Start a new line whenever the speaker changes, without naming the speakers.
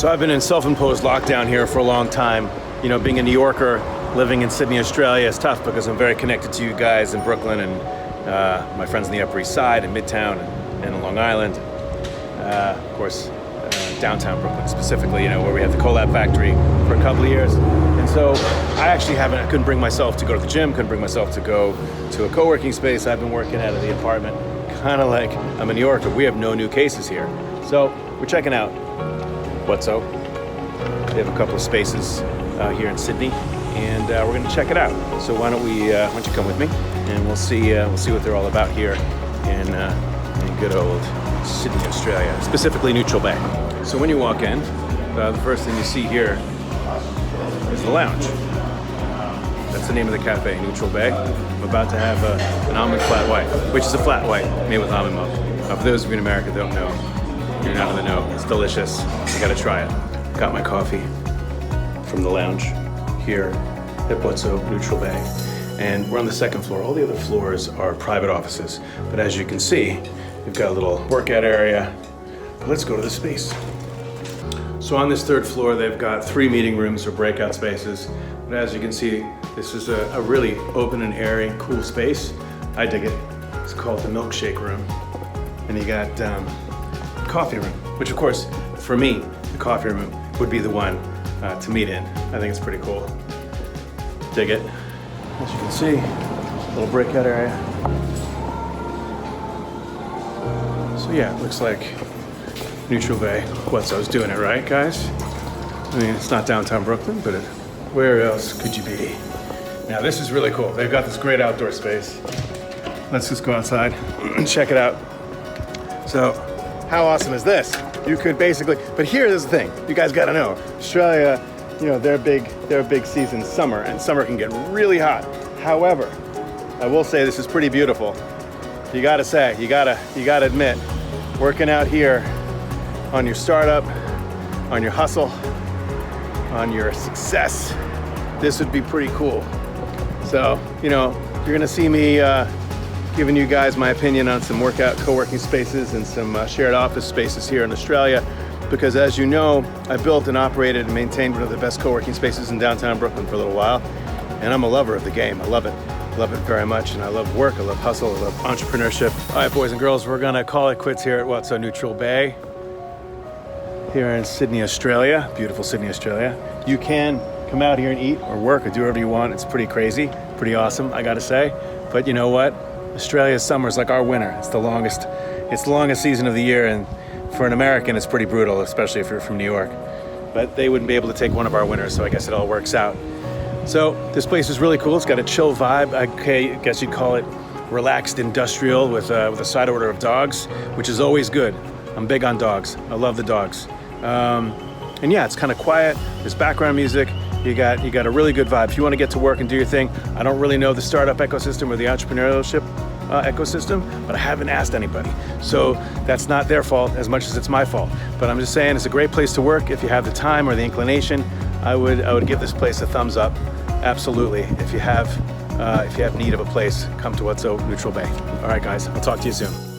So I've been in self-imposed lockdown here for a long time. You know, being a New Yorker, living in Sydney, Australia is tough because I'm very connected to you guys in Brooklyn and my friends on the Upper East Side and Midtown and Long Island. Of course, downtown Brooklyn specifically, you know, where we had the Collab factory for a couple of years. And so I couldn't bring myself to go to the gym, couldn't bring myself to go to a co-working space. I've been working out of the apartment, kind of like I'm a New Yorker. We have no new cases here. So we're checking out WOTSO. They have a couple of spaces here in Sydney, and we're going to check it out. So why don't you come with me, and we'll see what they're all about here in good old Sydney, Australia, specifically Neutral Bay. So when you walk in, the first thing you see here is the lounge. That's the name of the cafe, Neutral Bay. I'm about to have an almond flat white, which is a flat white made with almond milk. For those of you in America that don't know, you're not in the know. It's delicious. You gotta try it. Got my coffee from the lounge here at WOTSO Neutral Bay. And we're on the second floor. All the other floors are private offices. But as you can see, we've got a little workout area. But let's go to the space. So on this third floor, they've got 3 meeting rooms or breakout spaces. But as you can see, this is a really open and airy, cool space. I dig it. It's called the milkshake room. And you got coffee room, which of course, for me, the coffee room would be the one to meet in. I think it's pretty cool. Dig it. As you can see, little breakout area. So yeah, it looks like Neutral Bay. WOTSO's doing it right, guys. I mean, it's not downtown Brooklyn, but where else could you be? Now this is really cool. They've got this great outdoor space. Let's just go outside and check it out. So, how awesome is this? You could basically, but here's the thing, you guys gotta know, Australia, you know, their big season's summer, and summer can get really hot. However, I will say this is pretty beautiful. You gotta say, you gotta admit, working out here on your startup, on your hustle, on your success, this would be pretty cool. So, you know, you're gonna see me giving you guys my opinion on some workout co-working spaces and some shared office spaces here in Australia, because as you know, I built and operated and maintained one of the best co-working spaces in downtown Brooklyn for a little while, and I'm a lover of the game. I love it very much, and I love work, I love hustle, I love entrepreneurship. All right, boys and girls, we're gonna call it quits here at WOTSO Neutral Bay, here in Sydney, Australia, beautiful Sydney, Australia. You can come out here and eat or work or do whatever you want. It's pretty crazy, pretty awesome, I gotta say. But you know what? Australia's summer is like our winter. It's the longest season of the year, and for an American, it's pretty brutal, especially if you're from New York. But they wouldn't be able to take one of our winters, so I guess it all works out. So this place is really cool. It's got a chill vibe. I guess you'd call it relaxed industrial with a side order of dogs, which is always good. I'm big on dogs. I love the dogs. And yeah, it's kind of quiet. There's background music. You got a really good vibe. If you want to get to work and do your thing, I don't really know the startup ecosystem or the entrepreneurship ecosystem, but I haven't asked anybody. So that's not their fault as much as it's my fault. But I'm just saying it's a great place to work if you have the time or the inclination. I would give this place a thumbs up. Absolutely. If you have need of a place, come to WOTSO Neutral Bay. All right, guys, I'll talk to you soon.